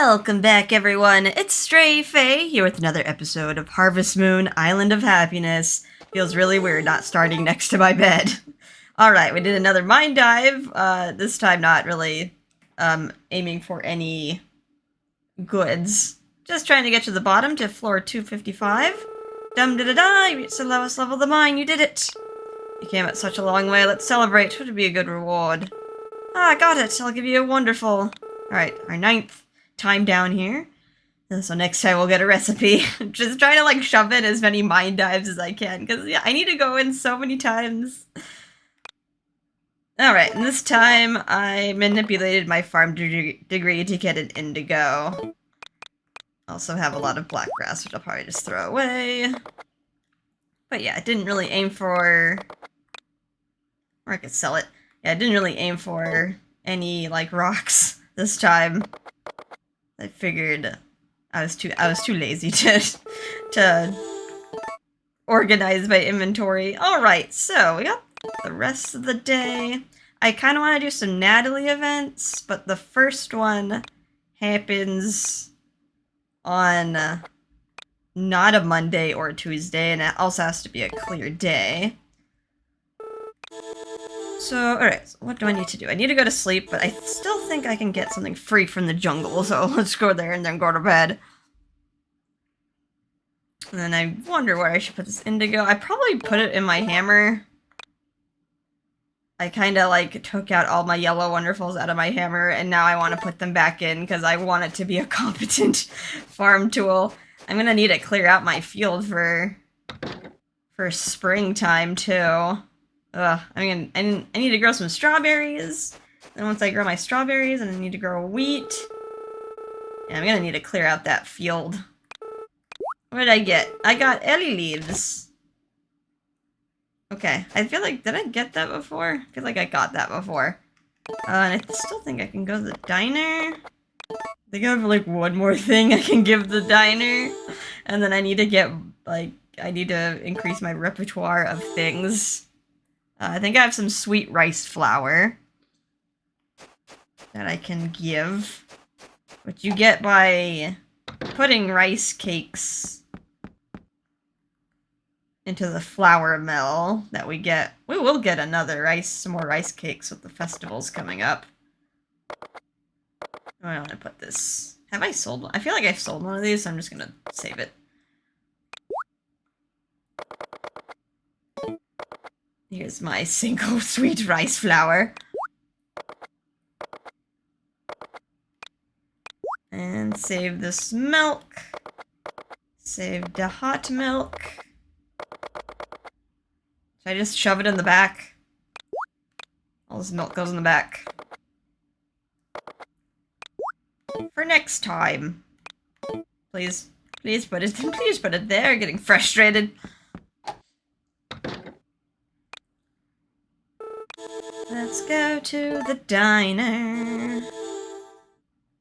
Welcome back, everyone. It's Stray Faye here with another episode of Harvest Moon Island of Happiness. Feels really weird not starting next to my bed. Alright, we did another mine dive. This time not really aiming for any goods. Just trying to get to the bottom to floor 255. Dum-da-da-da, you reached the lowest level of the mine, you did it! You came at such a long way, let's celebrate. Would be a good reward. Ah, I got it. I'll give you a wonderful... Alright, our 9th time down here. So next time we'll get a recipe. Just trying to like shove in as many mine dives as I can, because yeah, I need to go in so many times. Alright, and this time I manipulated my farm degree to get an indigo. Also have a lot of black grass, which I'll probably just throw away. But yeah, I didn't really aim for... Or I could sell it. Yeah, I didn't really aim for any like rocks this time. I figured I was too lazy to organize my inventory. Alright, so we got the rest of the day. I kind of want to do some Natalie events, but the first one happens on not a Monday or a Tuesday, and it also has to be a clear day. So, alright, so what do I need to do? I need to go to sleep, but I still think I can get something free from the jungle, so let's go there and then go to bed. And then I wonder where I should put this indigo. I probably put it in my hammer. I kinda, like, took out all my yellow wonderfuls out of my hammer, and now I want to put them back in, because I want it to be a competent farm tool. I'm gonna need to clear out my field for springtime, too. I need to grow some strawberries. Then once I grow my strawberries, and I need to grow wheat. Yeah, I'm gonna need to clear out that field. What did I get? I got ellie leaves. Okay, I feel like, did I get that before? I feel like I got that before. And I still think I can go to the diner. I think I have like one more thing I can give the diner. And then I need to get, like, I need to increase my repertoire of things. I think I have some sweet rice flour that I can give, which you get by putting rice cakes into the flour mill that we get. We will get some more rice cakes with the festivals coming up. I want to put this. Have I sold one? I feel like I've sold one of these, so I'm just gonna save it. Here's my single sweet rice flour. And save this milk. Save the hot milk. Should I just shove it in the back? All this milk goes in the back. For next time. Please put it there. Getting frustrated. Let's go to the diner.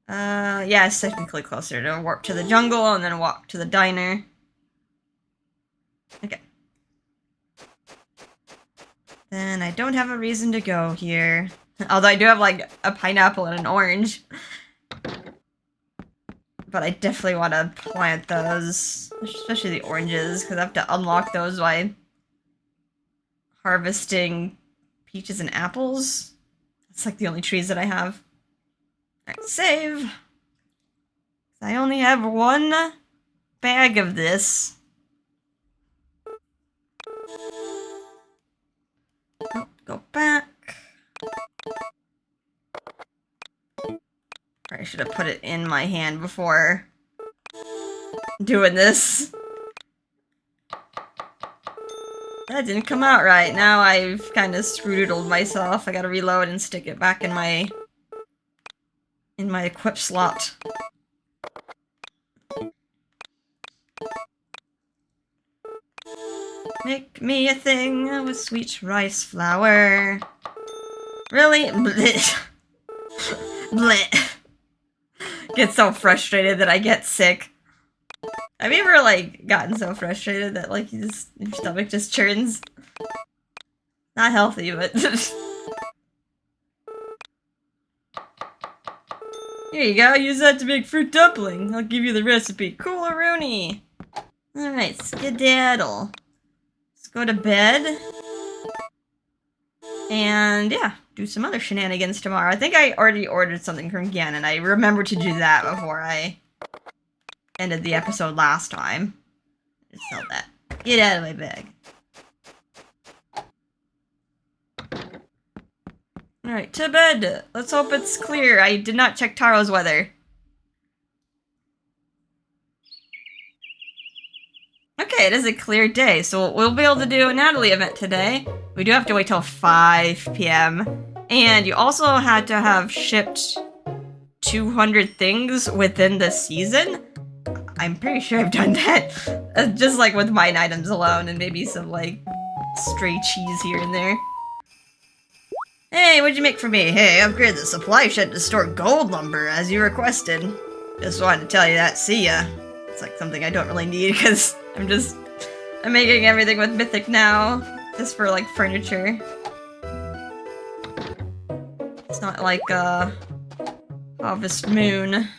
Yeah, it's technically closer to warp to the jungle and then walk to the diner. Okay. Then I don't have a reason to go here. Although I do have, like, a pineapple and an orange. But I definitely want to plant those. Especially the oranges, because I have to unlock those by harvesting peaches and apples. That's like the only trees that I have. Alright, save. I only have one bag of this. Oh, go back. I should have put it in my hand before doing this. That didn't come out right. Now I've kind of screwdoodled myself. I gotta reload and stick it back in my equip slot. Make me a thing with sweet rice flour. Really? Blech. Blech. Get so frustrated that I get sick. Have you ever, like, gotten so frustrated that, like, your stomach just churns? Not healthy, but... Here you go, use that to make fruit dumpling. I'll give you the recipe. Cool-a-rooney. Alright, skedaddle. Let's go to bed. And yeah, do some other shenanigans tomorrow. I think I already ordered something from Gannon. I remembered to do that before I ended the episode last time. Just sell that. Get out of my bag. Alright, to bed. Let's hope it's clear. I did not check Taro's weather. Okay, it is a clear day, so we'll be able to do a Natalie event today. We do have to wait till 5 p.m. And you also had to have shipped 200 things within the season. I'm pretty sure I've done that. Just like with mine items alone, and maybe some like stray cheese here and there. Hey, what'd you make for me? Hey, upgrade the supply shed to store gold lumber as you requested. Just wanted to tell you that. See ya. It's like something I don't really need because I'm making everything with Mythic now, just for like furniture. It's not like Harvest Moon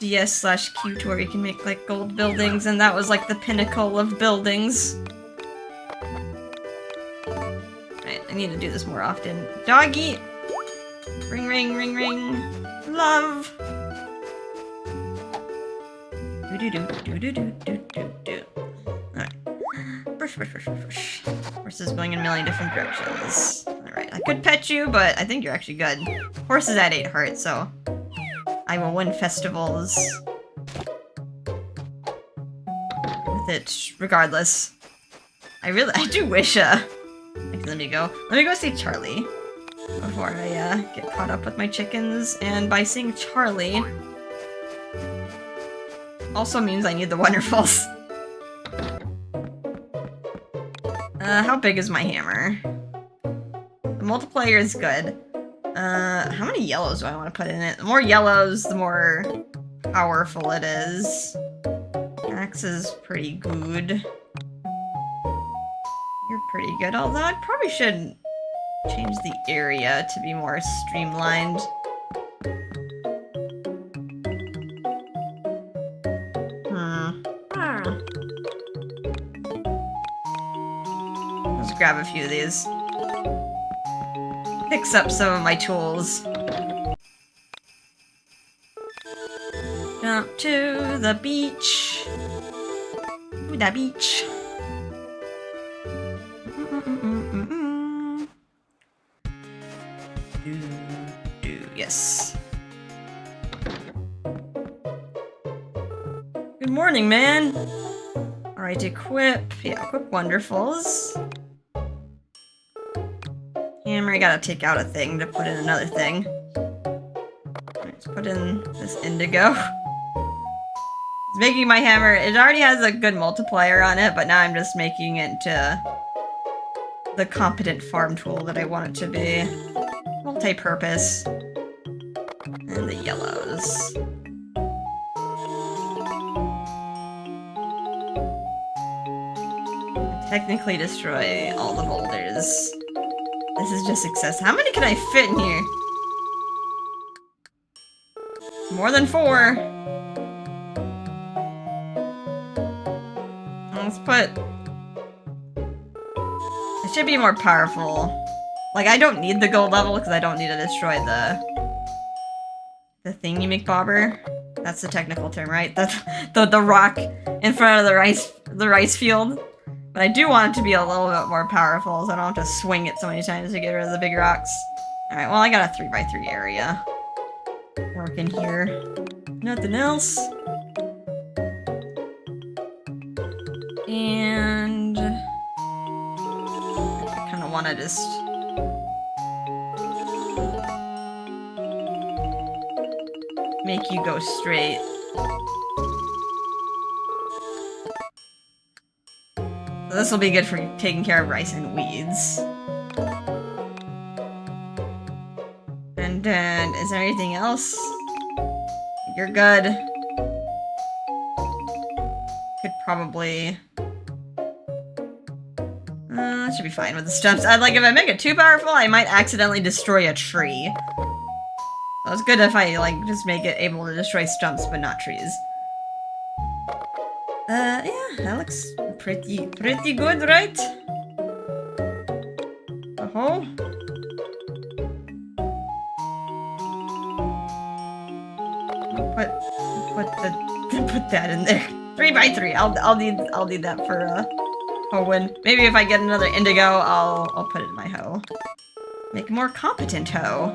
DS/Qt where you can make like gold buildings, and that was like the pinnacle of buildings. Right, I need to do this more often. Doggy! Ring ring ring ring. Love! Do-do-do-do-do-do-do-do. Alright. Brush, brush, brush, brush. Horse is going in a million different directions. Alright, I could pet you, but I think you're actually good. Horse is at 8 hearts, so I will win festivals with it regardless. I do wish, actually, let me go see Charlie before I get caught up with my chickens, and by seeing Charlie also means I need the Wonderfuls. How big is my hammer? The multiplier is good. How many yellows do I want to put in it? The more yellows, the more powerful it is. Axe is pretty good. You're pretty good, although I probably should change the area to be more streamlined. Let's grab a few of these. Picks up some of my tools. Jump to the beach. Ooh, the beach. Yes. Good morning, man. Alright, equip. Yeah, equip Wonderfuls. Hammer, I gotta take out a thing to put in another thing. Let's put in this indigo. It's making my hammer, it already has a good multiplier on it, but now I'm just making it to the competent farm tool that I want it to be. Multi-purpose. And the yellows. Technically destroy all the boulders. This is just success. How many can I fit in here? More than 4. Let's put... It should be more powerful. Like, I don't need the gold level because I don't need to destroy the thingy McBobber. That's the technical term, right? The rock in front of the rice field. But I do want it to be a little bit more powerful, so I don't have to swing it so many times to get rid of the big rocks. Alright, well I got a 3x3 area. Working here. Nothing else. And... I kinda wanna just... make you go straight. So this will be good for taking care of rice and weeds. And then, is there anything else? You're good. Could probably... that should be fine with the stumps. I'd like, if I make it too powerful, I might accidentally destroy a tree. So it's good if I, like, just make it able to destroy stumps, but not trees. Yeah, that looks pretty good, right? Oh. Put that in there. 3x3. I'll need that for Hoeing. Maybe if I get another indigo, I'll put it in my hoe. Make a more competent hoe.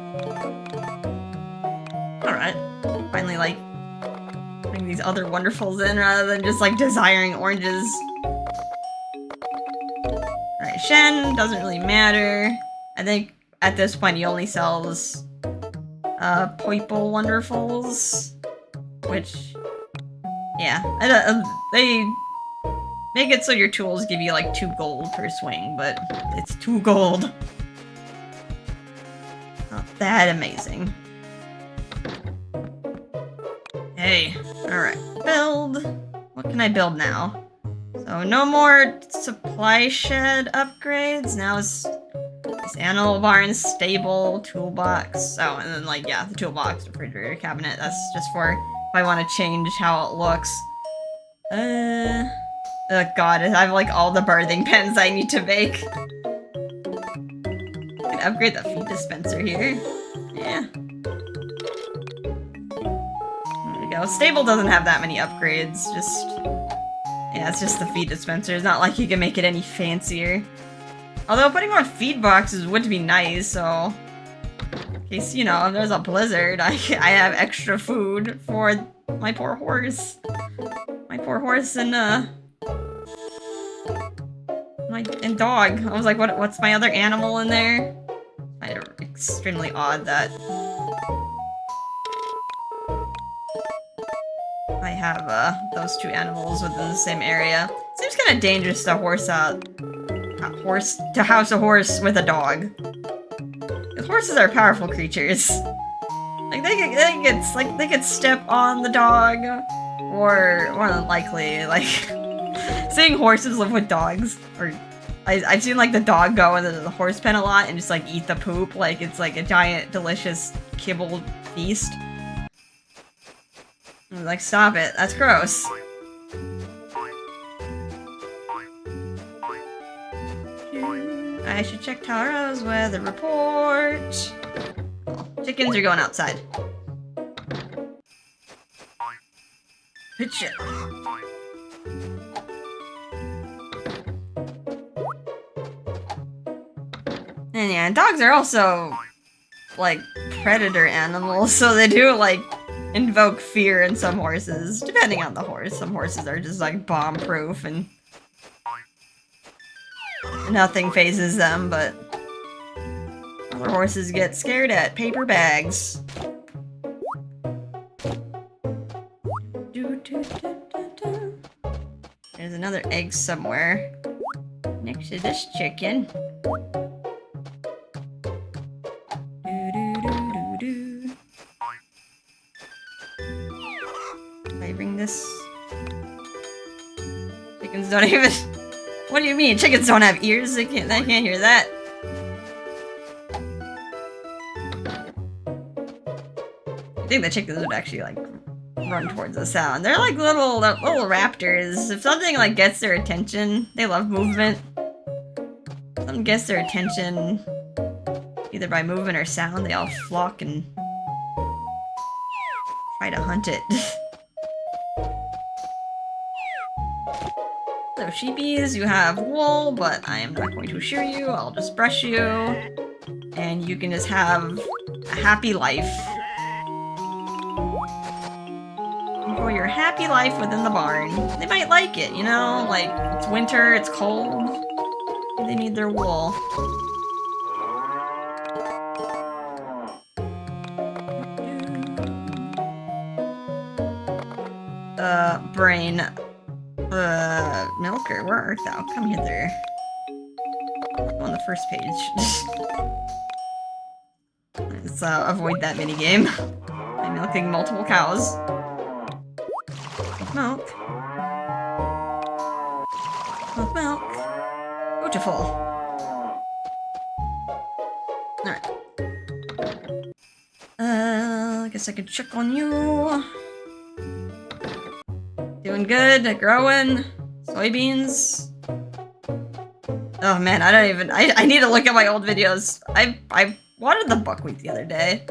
Alright. Finally, like, bring these other wonderfuls in rather than just, like, desiring oranges. Alright, Shen, doesn't really matter. I think at this point he only sells purple wonderfuls. Which, yeah. They make it so your tools give you, like, 2 gold per swing, but it's 2 gold. Not that amazing. Hey, alright. Build. What can I build now? So no more supply shed upgrades. Now it's this animal barn, stable, toolbox. Oh, and then, like, yeah, the toolbox, refrigerator cabinet. That's just for if I want to change how it looks. Oh god, I have, like, all the birthing pens I need to make. I can upgrade the feed dispenser here. Yeah. There we go. Stable doesn't have that many upgrades, just... yeah, it's just the feed dispenser. It's not like you can make it any fancier. Although putting more feed boxes would be nice, so... in case, you know, if there's a blizzard, I have extra food for my poor horse. My poor horse and, and dog. I was like, what's my other animal in there? Kind of extremely odd that I have, those 2 animals within the same area. Seems kind of dangerous to house a horse with a dog. Because horses are powerful creatures. Like, they could step on the dog, or more than likely, like, seeing horses live with dogs, or I've seen, like, the dog go into the horse pen a lot and just, like, eat the poop, like it's like a giant, delicious kibble feast. I'm like, stop it, that's gross. I should check Taro's weather report. Oh, chickens are going outside. Good shit. And yeah, dogs are also, like, predator animals, so they do, like, invoke fear in some horses, depending on the horse. Some horses are just, like, bomb-proof and nothing phases them, but other horses get scared at paper bags. There's another egg somewhere next to this chicken. If I bring this... chickens don't even... What do you mean? Chickens don't have ears? They can't hear that. I think the chickens would actually, like, run towards the sound. They're like little raptors. If something, like, gets their attention, they love movement. If something gets their attention, either by movement or sound, they all flock and try to hunt it. So sheepies, you have wool, but I am not going to shear you. I'll just brush you. And you can just have a happy life. Enjoy your happy life within the barn. They might like it, you know? Like, it's winter, it's cold. They need their wool. Brain. Milker, where art thou? Come hither. On the first page. Let's avoid that minigame. I'm milking multiple cows. Milk. Milk. Beautiful. Alright. guess I could check on you. Doing good, growing. Soybeans. Oh man, I don't even, I need to look at my old videos. I watered the buckwheat the other day.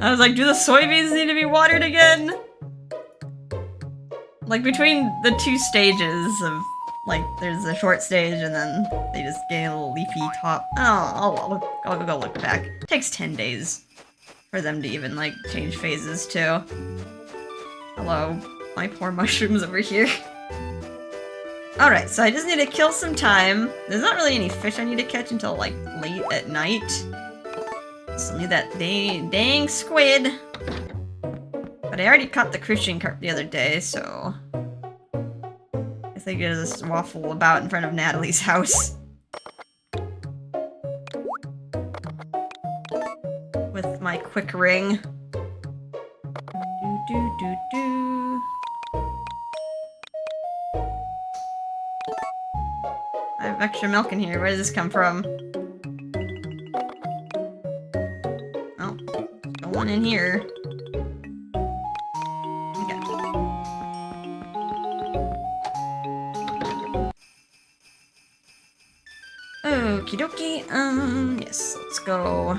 I was like, do the soybeans need to be watered again? Like, between the two stages of, like, there's a short stage and then they just gain a little leafy top. Oh, I'll go look back. It takes 10 days for them to even, like, change phases too. Hello, my poor mushrooms over here. Alright, so I just need to kill some time. There's not really any fish I need to catch until, like, late at night. Still need that dang squid. But I already caught the Christian carp the other day, so... I guess I get this waffle about in front of Natalie's house. With my quick ring. Do. I have extra milk in here. Where does this come from? Oh, there's one in here. Okay. Okie dokie. Yes, let's go.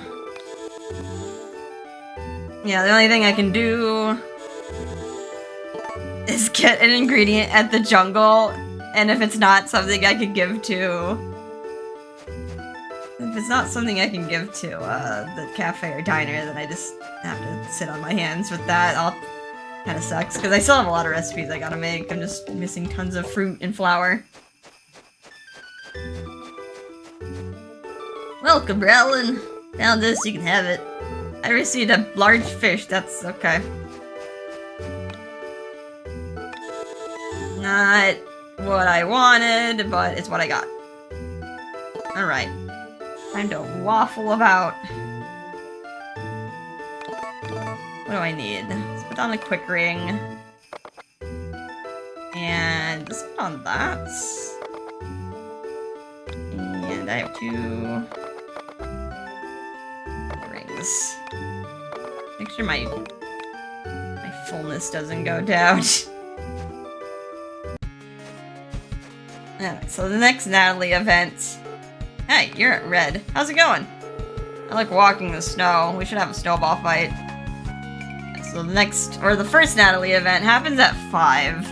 Yeah, the only thing I can do is get an ingredient at the jungle, and if it's not something I can give to... If it's not something I can give to, the cafe or diner, then I just have to sit on my hands with that. Kinda sucks, because I still have a lot of recipes I gotta make. I'm just missing tons of fruit and flour. Welcome, Browlin. Found this, you can have it. I received a large fish, that's okay. Not what I wanted, but it's what I got. Alright. Time to waffle about. What do I need? Let's put on a quick ring. And let's put on that. And I have 2 rings. Make sure my fullness doesn't go down. Alright, so the next Natalie event. Hey, you're at red. How's it going? I like walking in the snow. We should have a snowball fight. So the first Natalie event happens at 5.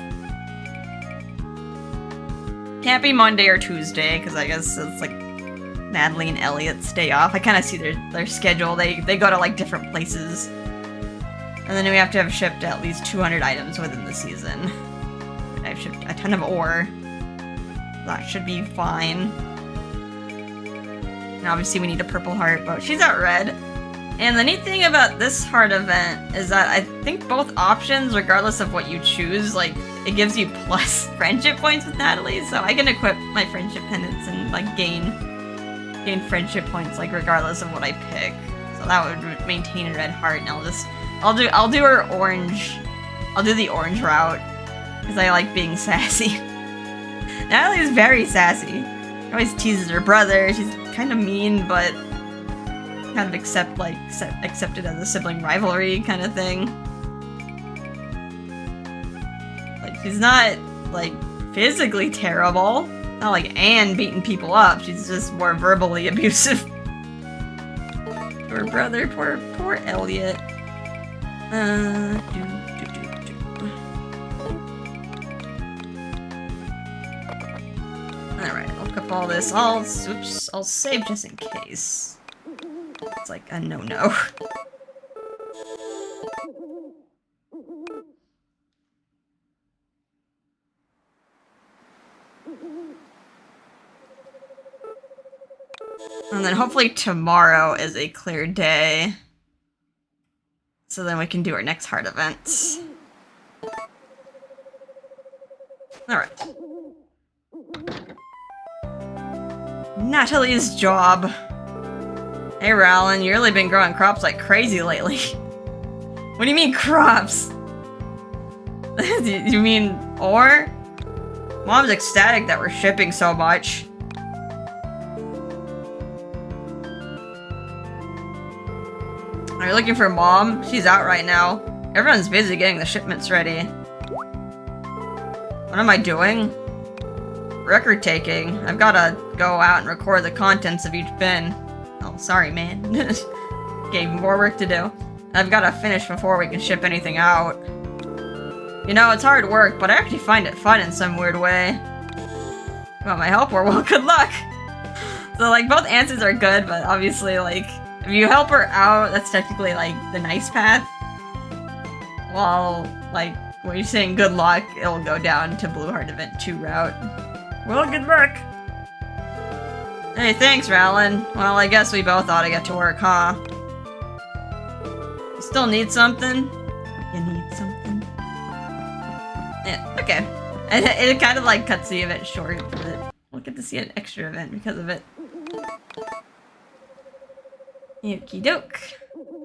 Can't be Monday or Tuesday, because I guess it's like Natalie and Elliot's day off. I kind of see their schedule. They go to like different places. And then we have to have shipped at least 200 items within the season. I've shipped a ton of ore. That should be fine. And obviously we need a purple heart, but she's at red. And the neat thing about this heart event is that I think both options, regardless of what you choose, like, it gives you plus friendship points with Natalie, so I can equip my friendship pendants and, like, gain friendship points, like, regardless of what I pick. So that would maintain a red heart, and I'll do her orange. I'll do the orange route, because I like being sassy. Natalie is very sassy. She always teases her brother. She's kind of mean, but kind of accepted as a sibling rivalry kind of thing. Like, she's not, like, physically terrible. Not like Anne beating people up. She's just more verbally abusive. Poor brother, poor Elliot. Alright, I'll cook all this. I'll save just in case. It's like a no-no. And then hopefully tomorrow is a clear day. So then we can do our next heart events. Alright. Natalie's job. Hey Rowlin, you really been growing crops like crazy lately. What do you mean crops? You mean ore? Mom's ecstatic that we're shipping so much. I you're looking for Mom? She's out right now. Everyone's busy getting the shipments ready. What am I doing? Record taking. I've gotta go out and record the contents of each bin. Oh, sorry, man. Okay, more work to do. I've gotta finish before we can ship anything out. You know, it's hard work, but I actually find it fun in some weird way. You want my help or well, good luck! So, like, both answers are good, but obviously, like, if you help her out, that's technically, like, the nice path. While, like, when you're saying good luck, it'll go down to Blue Heart Event 2 route. Well, good luck! Hey, thanks, Rowlin. Well, I guess we both ought to get to work, huh? You still need something? You need something? Yeah, okay. It kind of, like, cuts the event short, but we'll get to see an extra event because of it. Okie doke.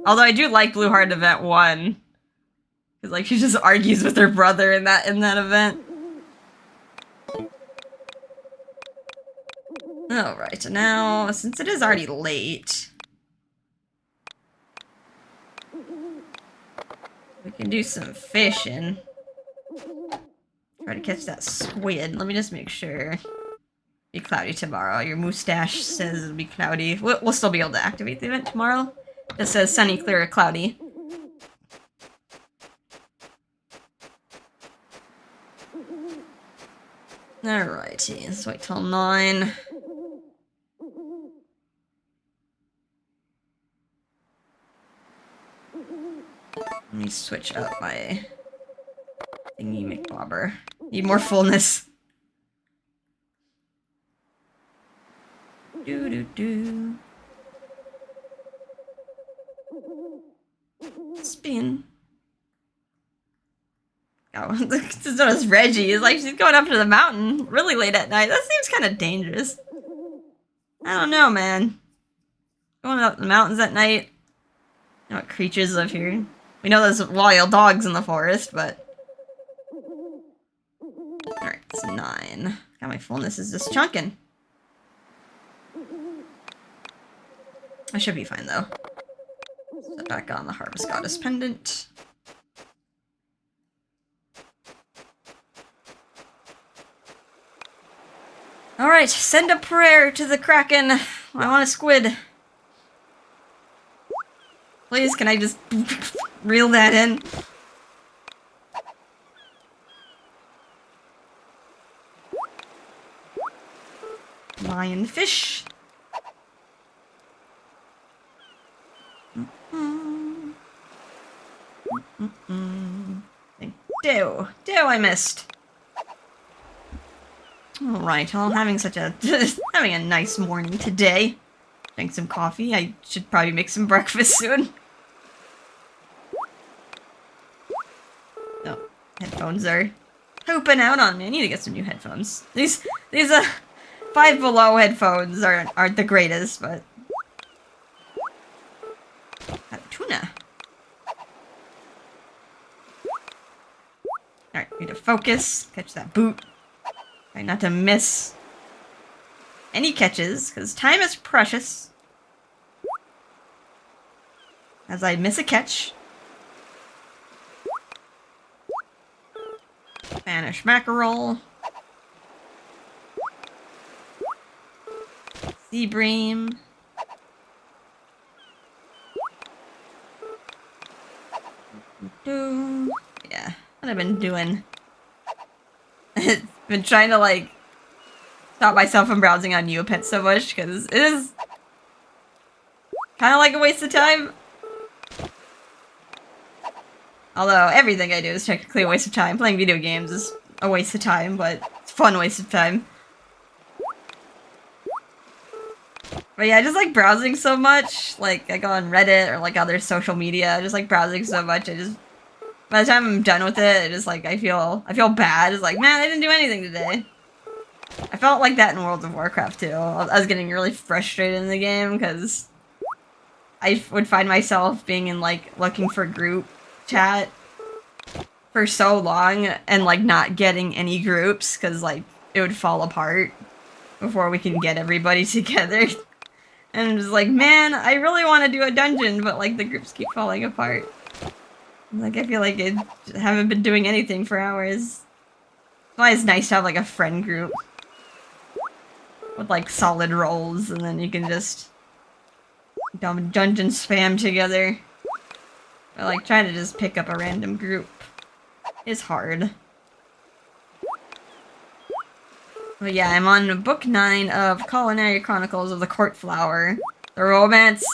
Although I do like Blue Heart Event 1. Because, like, she just argues with her brother in that event. Alright, so now, since it is already late, we can do some fishing. Try to catch that squid. Let me just make sure. Be cloudy tomorrow. Your mustache says it'll be cloudy. We'll still be able to activate the event tomorrow. It says sunny, clear, or cloudy. Alrighty, let's wait till 9. Let me switch up my thingy McBobber. Need more fullness. Do. Spin. Oh, just notice Reggie is like, she's going up to the mountain really late at night. That seems kind of dangerous. I don't know, man. Going up the mountains at night. You know what creatures live here? We know there's wild dogs in the forest, but... Alright, it's 9. God, my fullness is just chunking. I should be fine, though. Set back on the Harvest Goddess pendant. Alright, send a prayer to the Kraken. I want a squid. Please, can I just reel that in? Lionfish. Do I missed. Alright, well, I'm having having a nice morning today. Drink some coffee. I should probably make some breakfast soon. Oh, headphones are pooping out on me. I need to get some new headphones. These 5 Below headphones aren't the greatest, but... Tuna. Alright, need to focus. Catch that boot. Try not to miss any catches, because time is precious. As I miss a catch. Spanish mackerel. Sea bream. Yeah, what I've been doing. Been trying to, like, stop myself from browsing on Neopets so much, because it is kind of like a waste of time. Although, everything I do is technically a waste of time. Playing video games is a waste of time, but it's a fun waste of time. But yeah, I just like browsing so much. Like, I go on Reddit or, like, other social media. I just like browsing so much, by the time I'm done with it, it just, like, I feel bad. It's like, man, I didn't do anything today. I felt like that in World of Warcraft, too. I was getting really frustrated in the game, because I would find myself being in, like, looking for group chat for so long, and, like, not getting any groups, because, like, it would fall apart before we can get everybody together. And I'm just like, man, I really want to do a dungeon, but like the groups keep falling apart. Like, I feel like I haven't been doing anything for hours. That's why it's nice to have like a friend group with like solid roles, and then you can just dungeon spam together. But like trying to just pick up a random group is hard. But yeah, I'm on book 9 of Culinary Chronicles of the Court Flower. The romance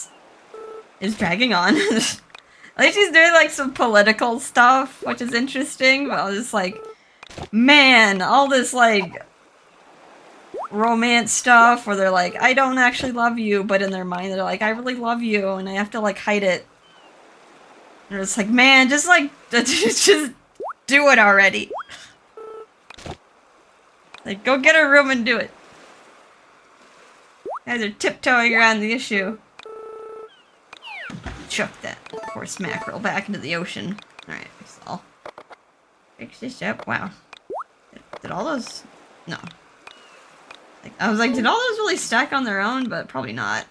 is dragging on. At least he's doing like some political stuff, which is interesting, but I was just like, man, all this like romance stuff where they're like, I don't actually love you, but in their mind they're like, I really love you, and I have to like hide it. And it's like, man, just like, just do it already. Like, go get a room and do it. You guys are tiptoeing around the issue. Chuck that horse mackerel back into the ocean. Alright, I'll fix this up. Wow. Did all those... No. Like, I was like, did all those really stack on their own? But probably not.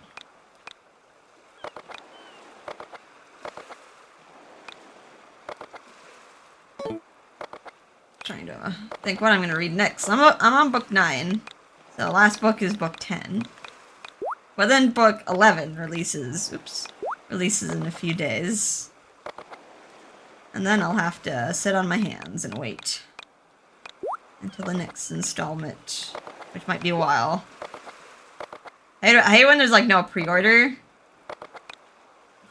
Trying to think what I'm going to read next. I'm on book 9. So the last book is book 10. But then book 11 releases. Oops. Releases in a few days. And then I'll have to sit on my hands and wait until the next installment, which might be a while. I hate when there's like no pre-order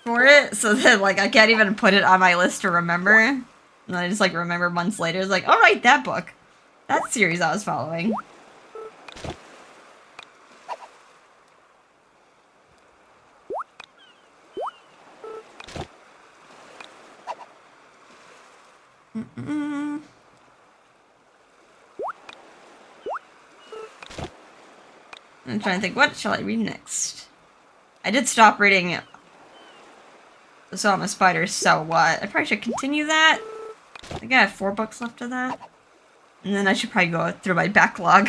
for it, so that like I can't even put it on my list to remember. And then I just like remember months later, it's like, oh right, that book. That series I was following. I'm trying to think, what shall I read next? I did stop reading So I'm a Spider, So What? I probably should continue that. I think I have 4 books left of that. And then I should probably go through my backlog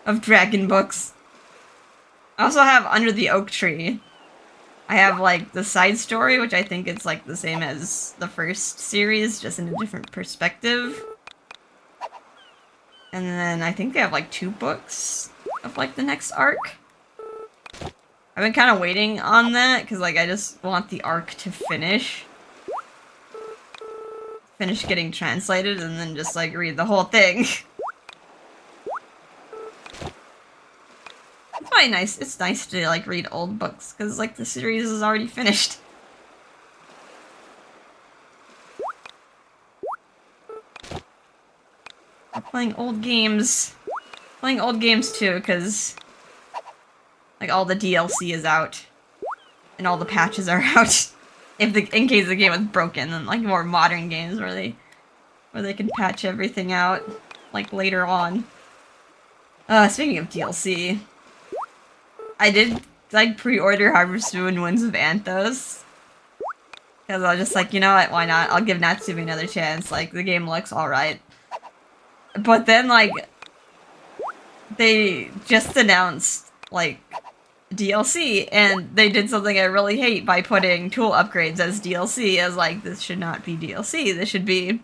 of dragon books. I also have Under the Oak Tree. I have, like, the side story, which I think is, like, the same as the first series, just in a different perspective. And then I think they have, like, 2 books of, like, the next arc. I've been kind of waiting on that, because, like, I just want the arc to finish. Finish getting translated, and then just, like, read the whole thing. It's probably nice. It's nice to, like, read old books, because, like, the series is already finished. I'm playing old games. Playing old games, too, because... like, all the DLC is out. And all the patches are out. In case the game was broken, and like more modern games where they can patch everything out, like, later on. Speaking of DLC, I did, like, pre-order Harvest Moon Winds of Anthos. Because I was just like, you know what, why not? I'll give Natsumi another chance, like, the game looks alright. But then, like, they just announced, like, DLC, and they did something I really hate by putting tool upgrades as DLC, as like, this should not be DLC, this should be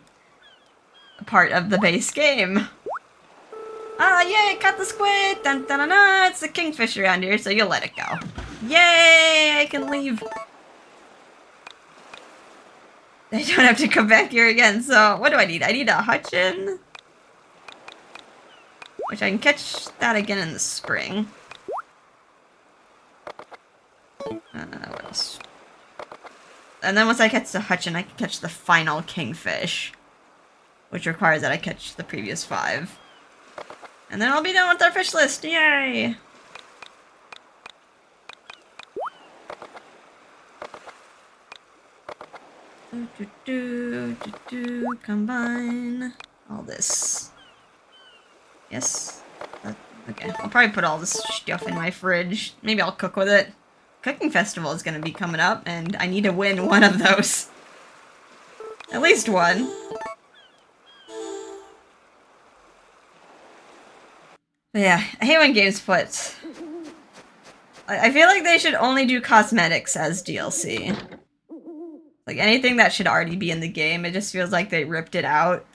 a part of the base game. Ah, yay, caught the squid! Dun dun dun dun! It's the kingfish around here, so you'll let it go. Yay! I can leave. I don't have to come back here again, so what do I need? I need a Hutchin, which I can catch that again in the spring. What else? And then once I catch the Hutchin, I can catch the final kingfish, which requires that I catch the previous 5. And then I'll be done with our fish list! Yay! Combine all this. Yes. Okay, I'll probably put all this stuff in my fridge. Maybe I'll cook with it. Cooking Festival is going to be coming up, and I need to win one of those. At least one. But yeah, I hate when games put I feel like they should only do cosmetics as DLC. Like, anything that should already be in the game, it just feels like they ripped it out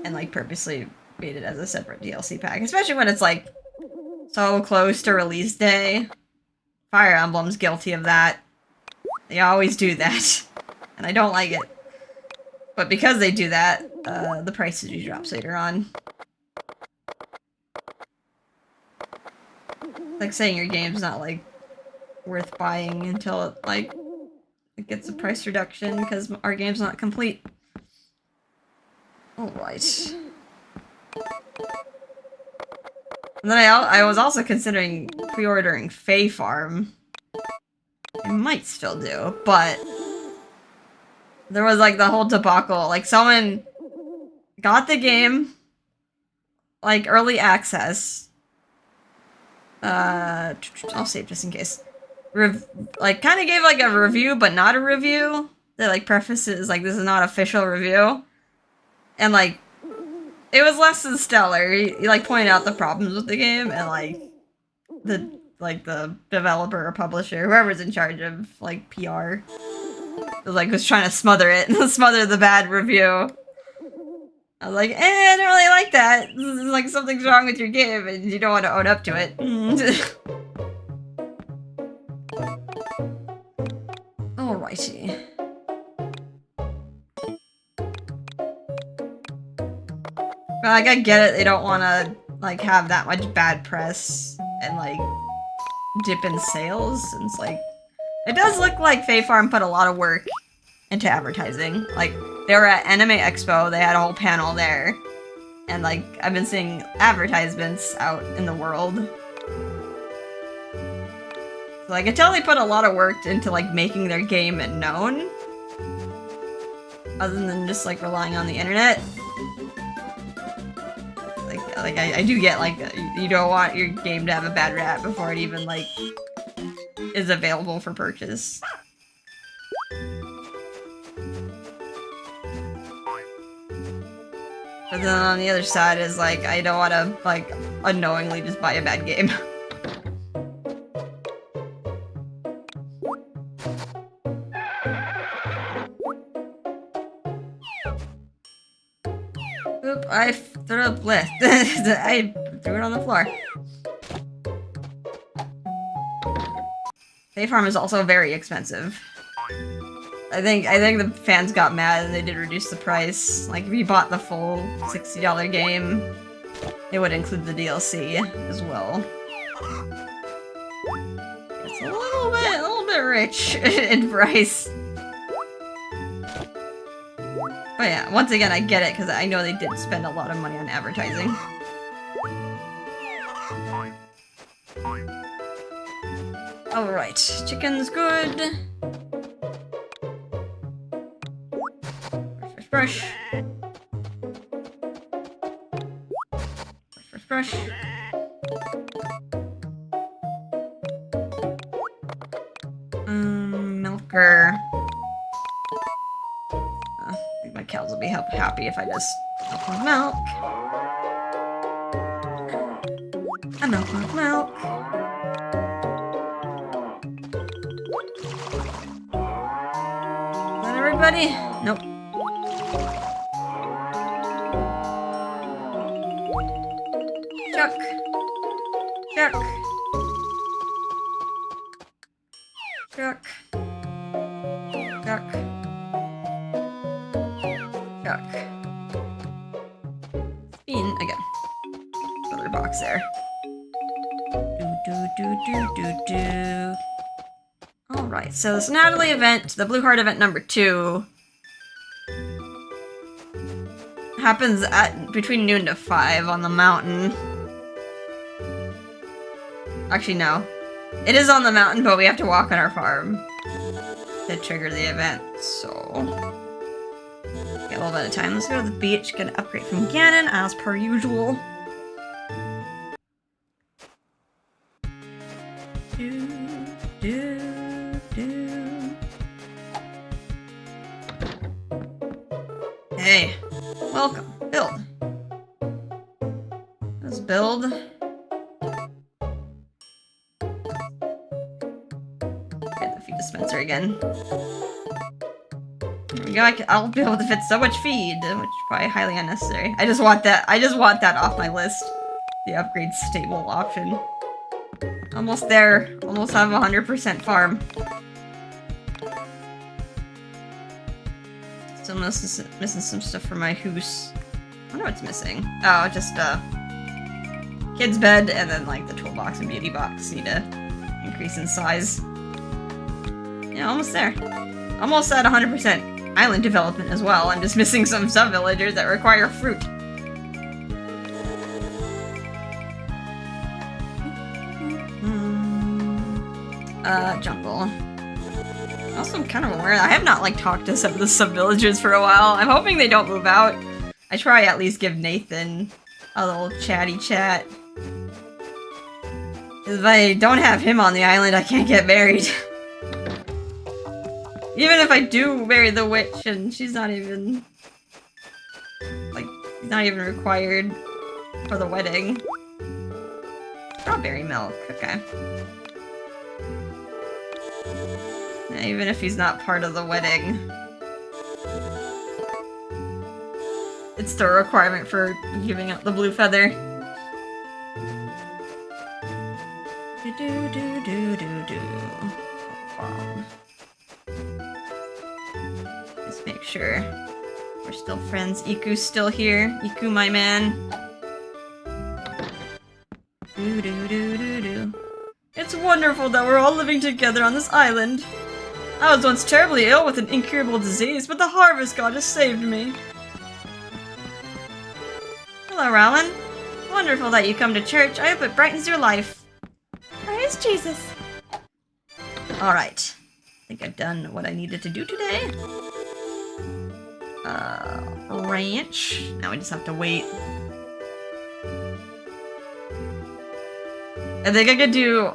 and, like, purposely made it as a separate DLC pack. Especially when it's, like, so close to release day. Fire Emblem's guilty of that. They always do that. And I don't like it. But because they do that, the price usually drops later on. It's like saying your game's not, like, worth buying until it, like, it gets a price reduction because our game's not complete. Alright. And then I was also considering pre-ordering Fae Farm. I might still do, but there was like the whole debacle. Like, someone got the game, like, early access. I'll save just in case. Like, kind of gave like a review, but not a review. That like prefaces like this is not official review, and like it was less than stellar. He like pointed out the problems with the game, and like the developer or publisher, whoever's in charge of like PR, was trying to smother it, smother the bad review. I was like, I don't really like that. This is like something's wrong with your game, and you don't want to own up to it. Alrighty. But like, I get it. They don't want to like have that much bad press and like dip in sales. And it's like, it does look like Fae Farm put a lot of work into advertising. Like, they were at Anime Expo. They had a whole panel there, and like I've been seeing advertisements out in the world. So, like, I can tell they put a lot of work into like making their game known, other than just like relying on the internet. Like I do get like you don't want your game to have a bad rap before it even like is available for purchase. But then on the other side is like I don't want to like unknowingly just buy a bad game. Oop, I threw up list. I threw it on the floor. Fae Farm is also very expensive. I think the fans got mad and they did reduce the price. Like, if you bought the full $60 game, it would include the DLC as well. It's a little bit rich in price. But yeah, once again, I get it, because I know they did spend a lot of money on advertising. Alright, chicken's good. Brush. Brush. Milker. I think my cows will be happy if I just milk. I milk. Is that everybody? Nope. Chuck. Spin again. Another box there. Do. Alright, so this Natalie event, the Blue Heart event number 2, happens at between noon to 5 on the mountain. Actually, no. It is on the mountain, but we have to walk on our farm to trigger the event, so... Get a little bit of time. Let's go to the beach, get an upgrade from Ganon, as per usual. Hey, welcome. Build. Let's build. again. There we go, I'll be able to fit so much feed, which is probably highly unnecessary. I just want that off my list. The upgrade stable option. Almost there. Almost have 100% farm. Still missing some stuff for my hoose. I wonder what's missing. Oh, just kid's bed and then like the toolbox and beauty box need to increase in size. Yeah, almost there. Almost at 100% island development as well. I'm just missing some sub-villagers that require fruit. Jungle. Also, I'm kind of aware I have not like talked to some of the sub-villagers for a while. I'm hoping they don't move out. I try at least give Nathan a little chatty chat. If I don't have him on the island, I can't get married. Even if I do marry the witch and she's not even... like, she's not even required for the wedding. Strawberry milk, okay. Yeah, even if he's not part of the wedding. It's the requirement for giving out the blue feather. Just make sure we're still friends. Iku's still here. Iku, my man. It's wonderful that we're all living together on this island. I was once terribly ill with an incurable disease, but the harvest goddess saved me. Hello, Rowan. Wonderful that you come to church. I hope it brightens your life. Praise Jesus. Alright. I think I've done what I needed to do today. Ranch. Now we just have to wait. I think I could do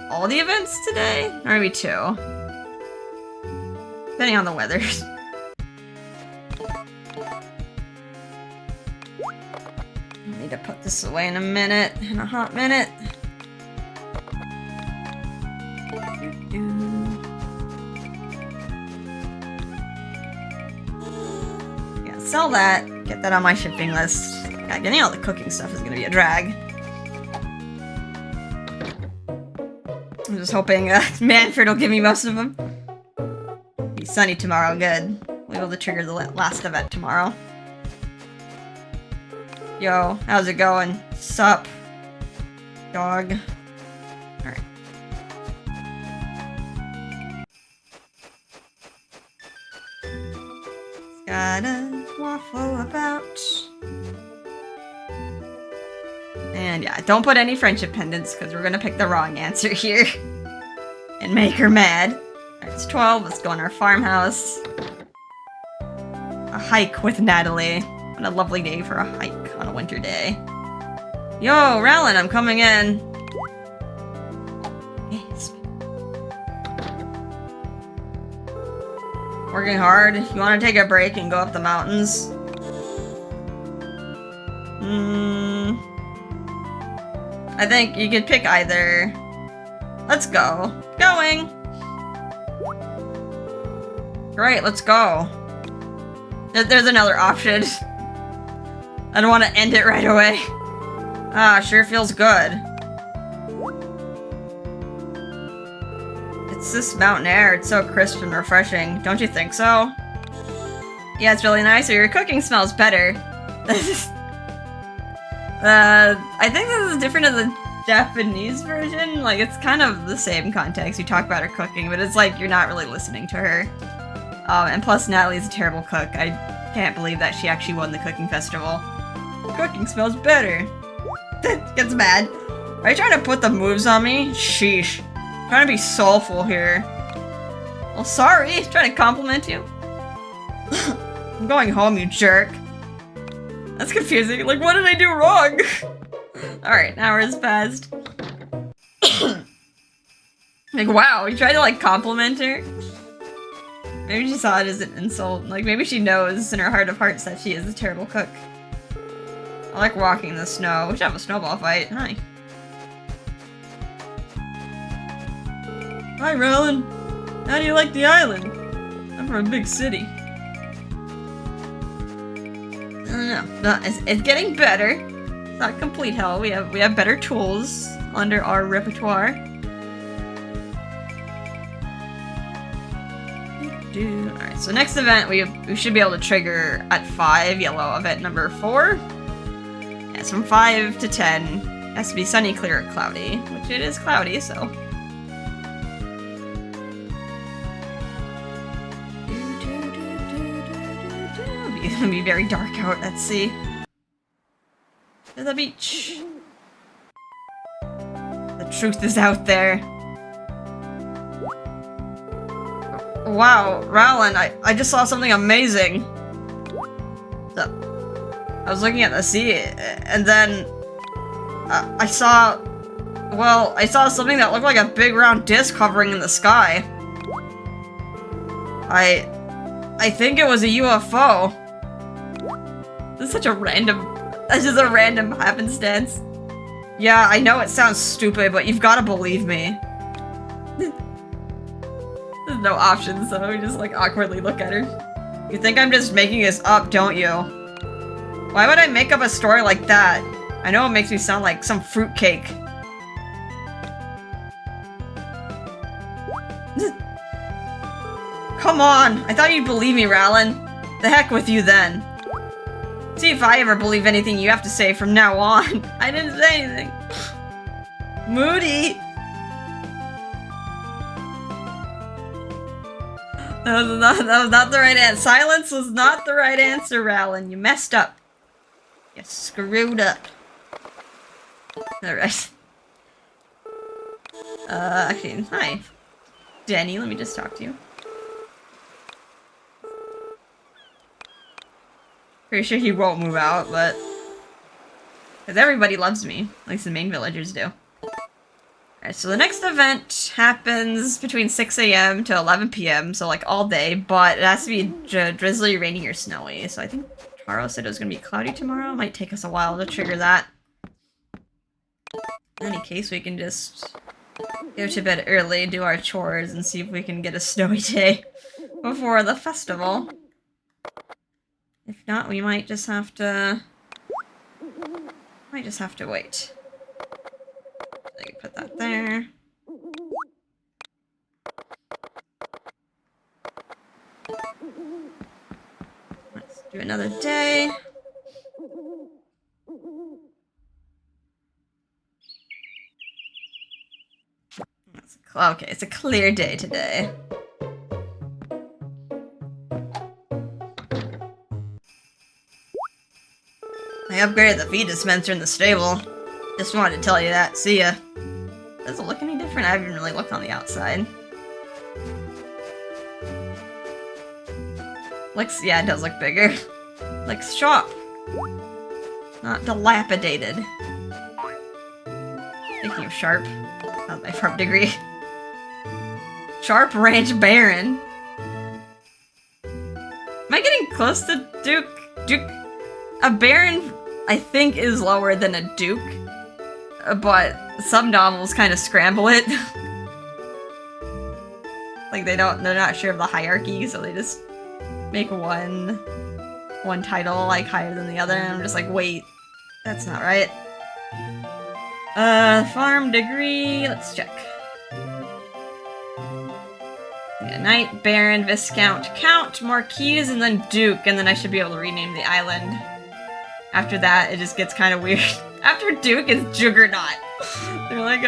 all the events today? Or maybe 2. Depending on the weather. I need to put this away in a minute. In a hot minute. Yeah, sell that. Get that on my shipping list. Yeah, getting all the cooking stuff is gonna be a drag. I'm just hoping Manfred will give me most of them. Be sunny tomorrow, good. We'll be able to trigger the last event tomorrow. Yo, how's it going? Sup? Dog. Alright. Gotta waffle about. And yeah, don't put any friendship pendants, because we're gonna pick the wrong answer here. And make her mad. Alright, it's 12, let's go in our farmhouse. A hike with Natalie. What a lovely day for a hike on a winter day. Yo, Rowland, I'm coming in. Yes. Working hard. You want to take a break and go up the mountains? I think you could pick either. Let's go. Going! Great, let's go. There's another option. I don't want to end it right away. Ah, sure feels good. It's this mountain air. It's so crisp and refreshing. Don't you think so? Yeah, it's really nice. Or your cooking smells better. I think this is different in the Japanese version. Like, it's kind of the same context. You talk about her cooking, but it's like you're not really listening to her. And plus, Natalie's a terrible cook. I can't believe that she actually won the cooking festival. Cooking smells better. Gets mad. Are you trying to put the moves on me? Sheesh. Trying to be soulful here. Well, sorry. Trying to compliment you. I'm going home, you jerk. That's confusing. Like, what did I do wrong? Alright, an hour has passed. Like, wow, you tried to, like, compliment her? Maybe she saw it as an insult. Like, maybe she knows in her heart of hearts that she is a terrible cook. I like walking in the snow. We should have a snowball fight. Hi. Hi, Rowan. How do you like the island? I'm from a big city. I don't know. No, it's getting better. It's not complete hell. We have better tools under our repertoire. Alright, so next event we should be able to trigger at 5, yellow event number 4. Yeah, it's from 5 to 10. It has to be sunny, clear, or cloudy, which it is cloudy, so. It'll be very dark out, let's see. To the beach. The truth is out there. Wow, Rowland, I just saw something amazing. So, I was looking at the sea, and then I saw something that looked like a big round disc hovering in the sky. I think it was a UFO. This is such a random, that's just a random happenstance. Yeah, I know it sounds stupid, but you've gotta believe me. There's no option, so we just like awkwardly look at her. You think I'm just making this up, don't you? Why would I make up a story like that? I know it makes me sound like some fruitcake. Come on! I thought you'd believe me, Rowland. The heck with you then. See if I ever believe anything you have to say from now on. I didn't say anything. Moody! That was not the right answer. Silence was not the right answer, Rowland. You messed up. You screwed up. Alright. Actually, hi. Denny, let me just talk to you. Pretty sure he won't move out, but... because everybody loves me. At least the main villagers do. Alright, so the next event happens between 6 AM to 11 PM, so like all day, but it has to be drizzly, rainy, or snowy. So I think Taro said it was going to be cloudy tomorrow. It might take us a while to trigger that. In any case, we can just go to bed early, do our chores, and see if we can get a snowy day before the festival. If not, we might just have to... wait. I can put that there. Let's do another day. Okay, it's a clear day today. I upgraded the feed dispenser in the stable. Just wanted to tell you that. See ya. Does it look any different? I haven't really looked on the outside. Looks, yeah, it does look bigger. Looks sharp. Not dilapidated. Speaking of sharp, that's my farm degree. Sharp Ranch Baron. Am I getting close to Duke? A Baron, I think, is lower than a Duke. But some novels kind of scramble it. Like they're not sure of the hierarchy, so they just make one title like higher than the other, and I'm just like, wait, that's not right. Farm degree, let's check. Yeah, Knight, Baron, Viscount, Count, Marquise, and then Duke, and then I should be able to rename the island. After that, it just gets kind of weird. After Duke is Juggernaut. They're like,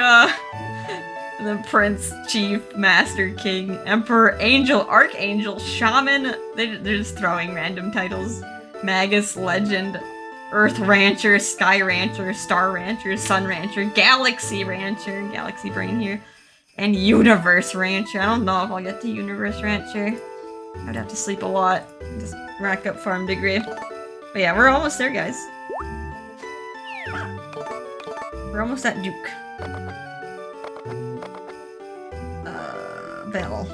the Prince, Chief, Master, King, Emperor, Angel, Archangel, Shaman. They're just throwing random titles. Magus, Legend, Earth Rancher, Sky Rancher, Star Rancher, Sun Rancher, Galaxy Rancher, Galaxy Brain here, and Universe Rancher. I don't know if I'll get to Universe Rancher. I'd have to sleep a lot. Just rack up farm degree. But yeah, we're almost there, guys. We're almost at Duke. Bell.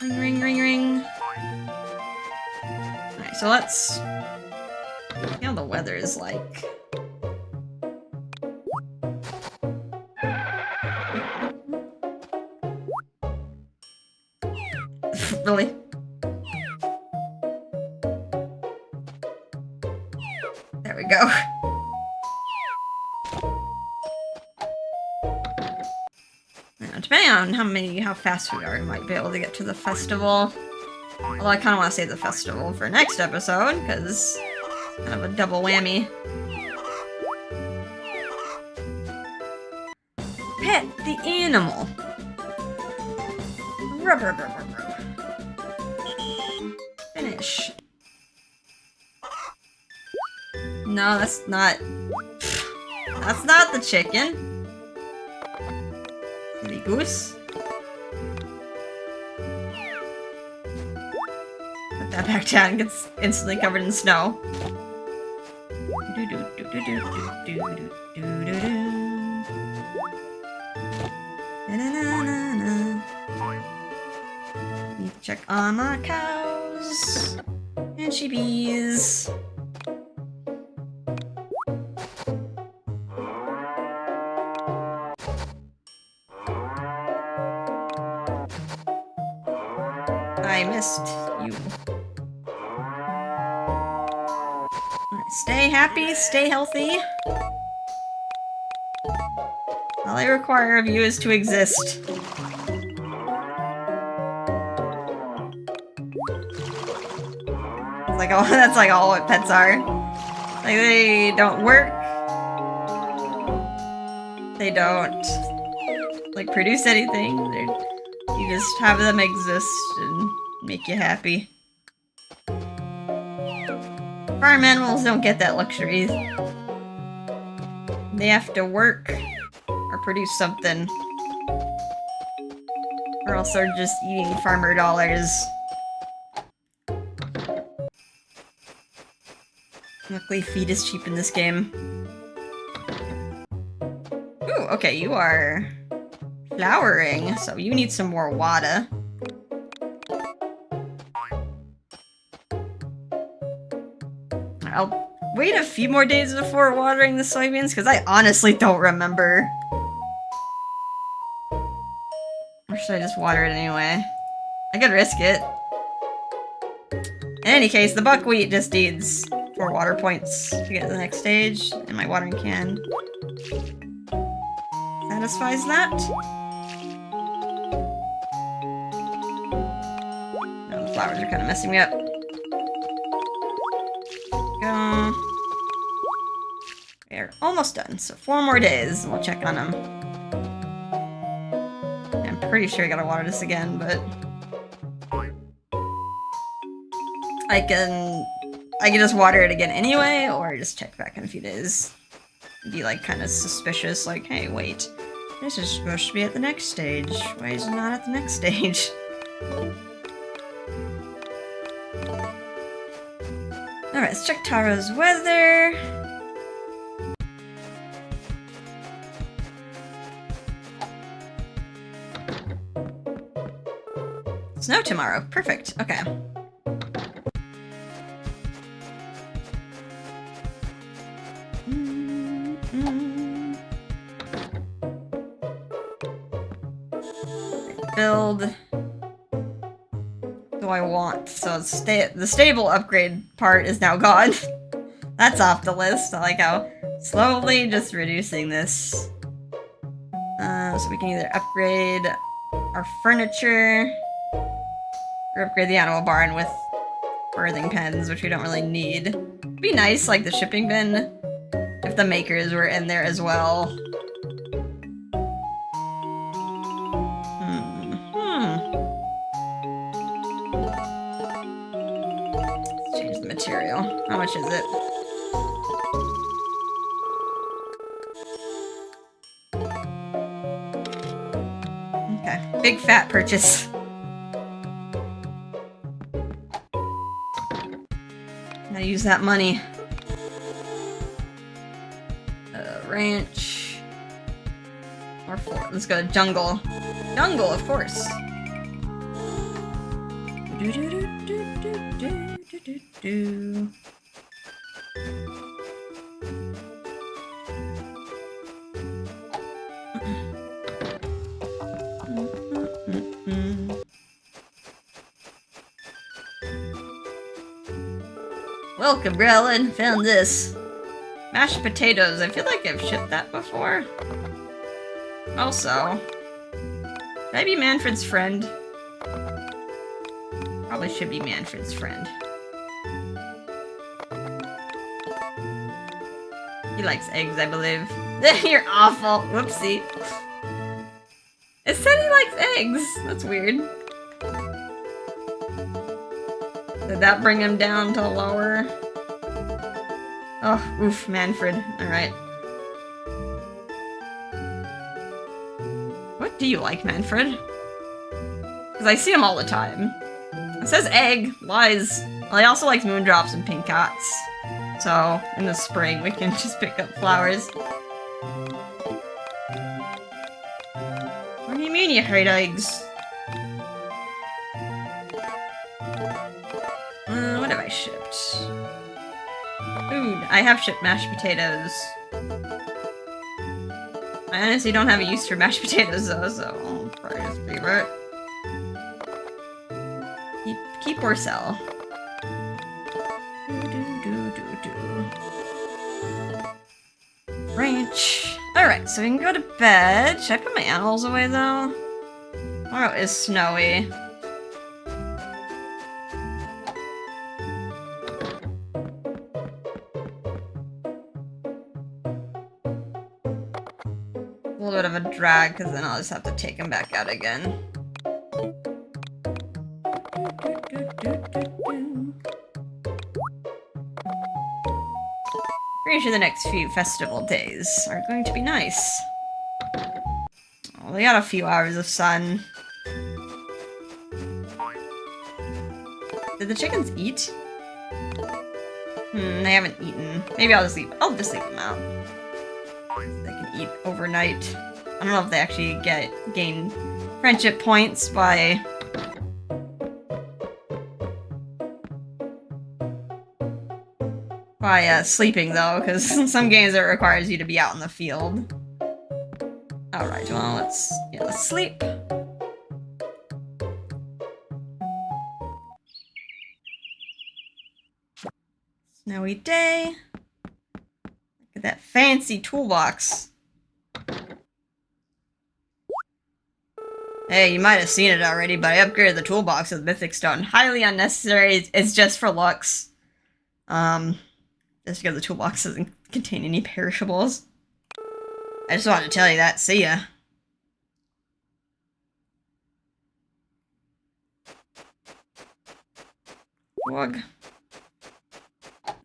Ring, ring, ring, ring. Alright, so let's see how the weather is like. go. Now, depending on how fast we are, we might be able to get to the festival. Although I kind of want to save the festival for next episode, because it's kind of a double whammy. Pet the animal. Rub, rub, rub, rub, rub. Finish. No, that's not... That's not the chicken. Silly goose. Put that back down, gets instantly covered in snow. Need to check on my cows and sheepies. I missed you. Stay happy, stay healthy. All I require of you is to exist. Like, oh, that's like all what pets are. Like, they don't work. They don't, like, produce anything. You just have them exist and make you happy. Farm animals don't get that luxury. They have to work or produce something. Or else they're just eating farmer dollars. Luckily, feed is cheap in this game. Ooh, okay, you are flowering, so you need some more water. I'll wait a few more days before watering the soybeans, because I honestly don't remember. Or should I just water it anyway? I could risk it. In any case, the buckwheat just needs 4 water points to get to the next stage, and my watering can satisfies that. No, the flowers are kind of messing me up. Go. We're almost done, so 4 more days, and we'll check on them. I'm pretty sure I gotta water this again, but I can just water it again anyway, or just check back in a few days. Be like kind of suspicious, like, hey, wait, this is supposed to be at the next stage. Why is it not at the next stage? Alright, let's check Taro's weather. Snow tomorrow. Perfect. Okay. Build do I want? So the stable upgrade part is now gone. That's off the list. I like how slowly just reducing this. So we can either upgrade our furniture or upgrade the animal barn with birthing pens, which we don't really need. It'd be nice, like the shipping bin, if the makers were in there as well. Let's change the material. How much is it? Okay, big fat purchase. Gotta use that money. Ranch. Or fort. Let's go to jungle. Jungle, of course. Welcome, Brelin. Found this. Mashed potatoes. I feel like I've shipped that before. Also, should I be Manfred's friend? Probably should be Manfred's friend. He likes eggs, I believe. You're awful. Whoopsie. It said he likes eggs. That's weird. Did that bring him down to lower? Oh, oof, Manfred. Alright. What do you like, Manfred? Because I see him all the time. It says egg. Lies. Well, he also likes moondrops and pink cats. So, in the spring, we can just pick up flowers. What do you mean you hate eggs? What have I shipped? Food. I have shipped mashed potatoes. I honestly don't have a use for mashed potatoes though, so I'll probably just leave it. Keep or sell. Ranch. Alright, so we can go to bed. Should I put my animals away though? Tomorrow is snowy. A little bit of a drag, because then I'll just have to take him back out again. Pretty sure the next few festival days are going to be nice. Oh, they got a few hours of sun. Did the chickens eat? They haven't eaten. Maybe I'll just leave them out. They can eat overnight. I don't know if they actually gain friendship points by sleeping though, because some games it requires you to be out in the field. Alright, well let's sleep. Snowy day. Look at that fancy toolbox. Hey, you might have seen it already, but I upgraded the toolbox with Mythic Stone. Highly unnecessary. It's just for looks. Just because the toolbox doesn't contain any perishables. I just wanted to tell you that. See ya. Wug.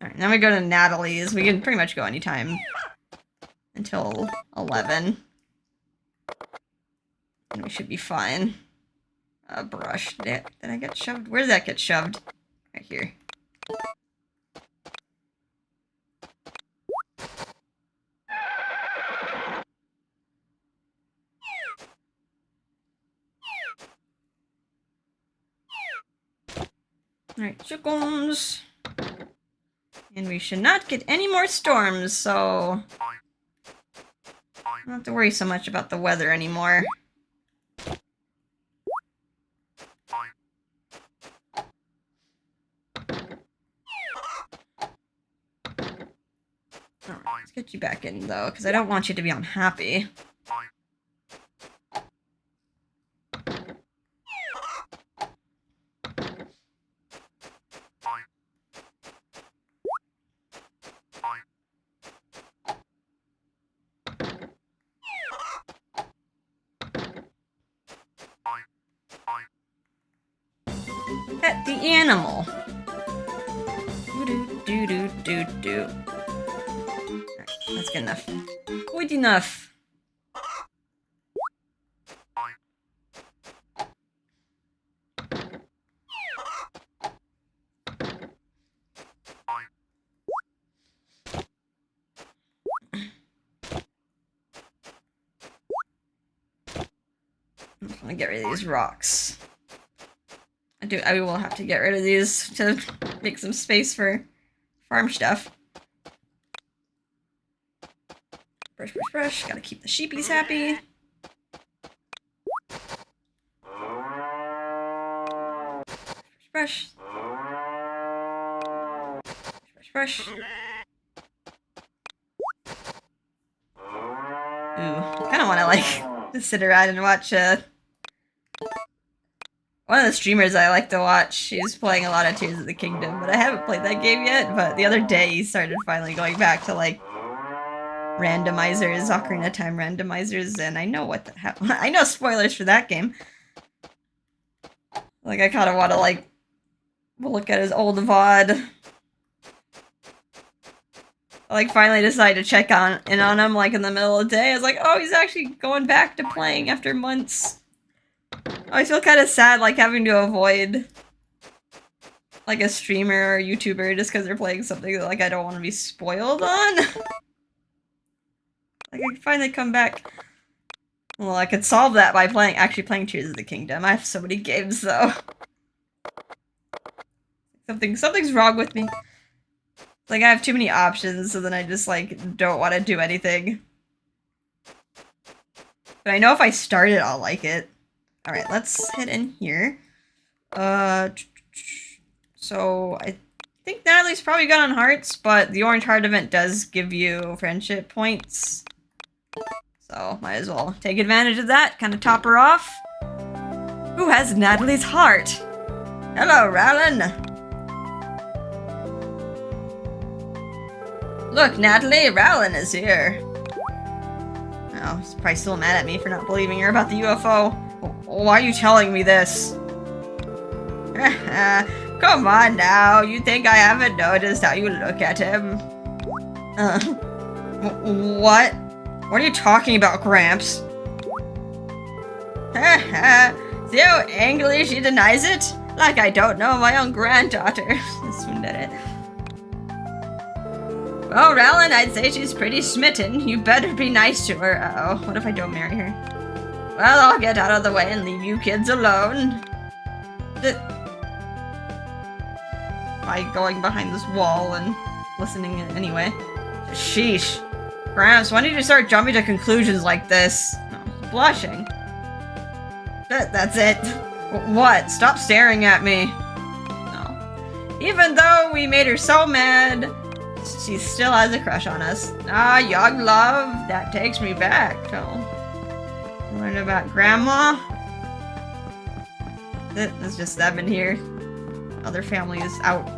Alright, now we go to Natalie's. We can pretty much go anytime until 11. And we should be fine. Brush. Did I get shoved? Where did that get shoved? Right here. Alright, chickens. And we should not get any more storms, so I don't have to worry so much about the weather anymore. Alright, let's get you back in, though, because I don't want you to be unhappy. Pet the animal. Do. Alright, that's good enough. Good enough. I'm just gonna get rid of these rocks. I will have to get rid of these to make some space for farm stuff. Brush. Gotta keep the sheepies happy. Brush. I kind of want to, like, just sit around and watch, one of the streamers I like to watch. She's playing a lot of Tears of the Kingdom, but I haven't played that game yet, but the other day he started finally going back to, like, randomizers, Ocarina of Time randomizers, and I know what the hell. I know spoilers for that game. Like, I kind of want to, like, look at his old VOD. I, like, finally decided to check in on him, like, in the middle of the day. I was like, oh, he's actually going back to playing after months. I feel kind of sad, like, having to avoid, like, a streamer or YouTuber just because they're playing something that, like, I don't want to be spoiled on. Like, I could finally come back. Well, I could solve that by actually playing Tears of the Kingdom. I have so many games, though. Something's wrong with me. Like, I have too many options, so then I just, like, don't want to do anything. But I know if I start it, I'll like it. Alright, let's head in here. So, I think Natalie's probably good on hearts, but the Orange Heart event does give you friendship points. So, might as well take advantage of that, kind of top her off. Who has Natalie's heart? Hello, Rowland! Look, Natalie, Rowland is here. Oh, he's probably still mad at me for not believing her about the UFO. Why are you telling me this? Come on now, you think I haven't noticed how you look at him? What? What are you talking about, Gramps? See how angrily she denies it? Like I don't know my own granddaughter. Swooned at it. Well, Rowland, I'd say she's pretty smitten. You better be nice to her. Uh-oh, what if I don't marry her? Well, I'll get out of the way and leave you kids alone. By going behind this wall and listening anyway. Sheesh. Gramps, when did you start jumping to conclusions like this? Oh, blushing. That's it. What? Stop staring at me. No. Even though we made her so mad, she still has a crush on us. Ah, young love. That takes me back. Oh. Learn about Grandma. It's just them in here. Other family is out.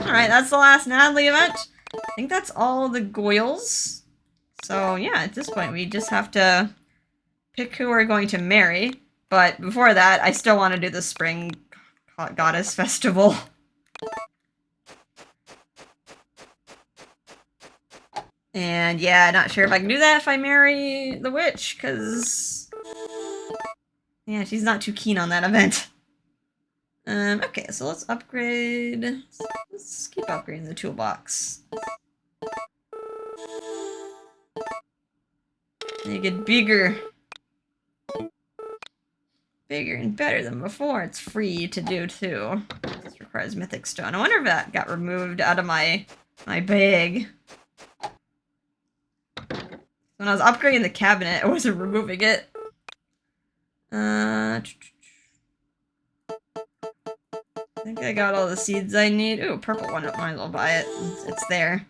Alright, that's the last Natalie event. I think that's all the Goyles. So, yeah, at this point, we just have to pick who we're going to marry. But before that, I still want to do the Spring Goddess Festival. And yeah, not sure if I can do that if I marry the witch, because yeah, she's not too keen on that event. Okay, so let's upgrade. Let's keep upgrading the toolbox. Make it bigger. Bigger and better than before. It's free to do too. This requires mythic stone. I wonder if that got removed out of my bag. When I was upgrading the cabinet, I wasn't removing it. I think I got all the seeds I need. Ooh, purple one. Might as well buy it. It's there.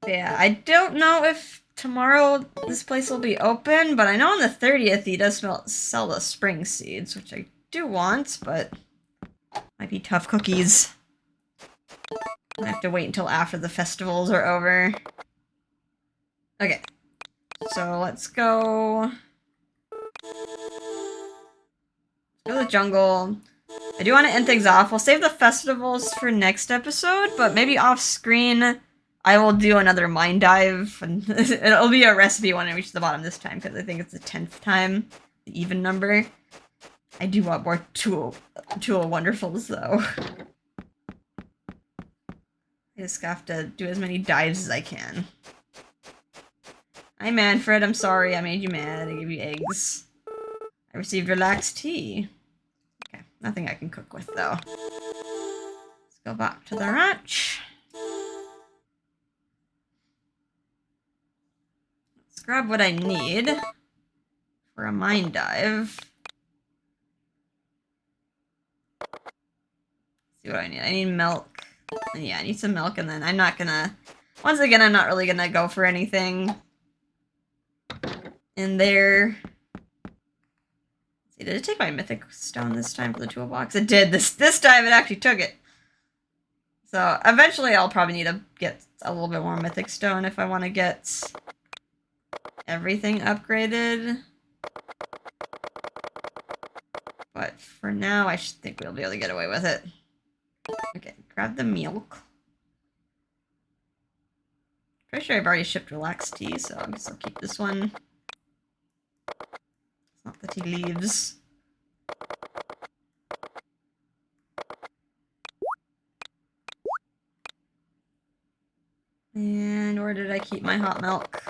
Yeah, I don't know if tomorrow this place will be open, but I know on the 30th he does sell the spring seeds, which I do want, but might be tough cookies. I have to wait until after the festivals are over. Okay. So let's go. Let's go to the jungle. I do want to end things off. We'll save the festivals for next episode, but maybe off screen I will do another mine dive, and it'll be a recipe when I reach the bottom this time, because I think it's the 10th time, the even number. I do want more tool wonderfuls, though. I just have to do as many dives as I can. Hi, Manfred. I'm sorry I made you mad. I gave you eggs. I received relaxed tea. Okay, nothing I can cook with, though. Let's go back to the ranch. Let's grab what I need for a mine dive. See what I need. I need milk. And yeah, I need some milk, and then I'm not gonna... Once again, I'm not really gonna go for anything in there. See, did it take my mythic stone this time for the toolbox? It did. This time it actually took it. So eventually I'll probably need to get a little bit more mythic stone if I want to get everything upgraded. But for now, I think we'll be able to get away with it. Okay, grab the milk. Pretty sure I've already shipped relaxed tea, so I guess I'll keep this one. It's not the tea leaves. And where did I keep my hot milk?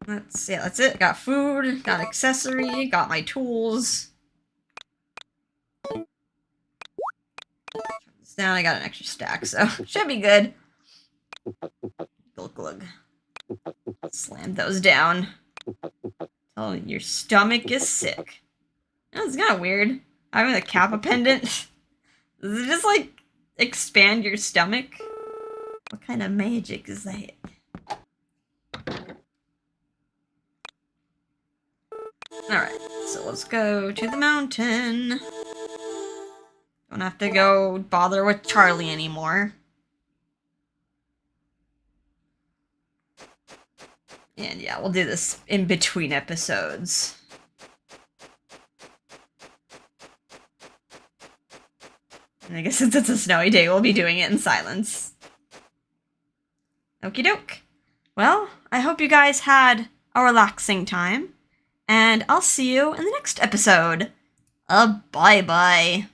That's it. Got food, got accessory, got my tools. Now I got an extra stack, so should be good. Glug glug. Slam those down. Oh, your stomach is sick. Oh, it's kind of weird. Having a Kappa pendant. Does it just, like, expand your stomach? What kind of magic is that? Alright, so let's go to the mountain. Don't have to go bother with Charlie anymore. And yeah, we'll do this in between episodes. And I guess since it's a snowy day, we'll be doing it in silence. Okie doke. Well, I hope you guys had a relaxing time. And I'll see you in the next episode. Bye-bye.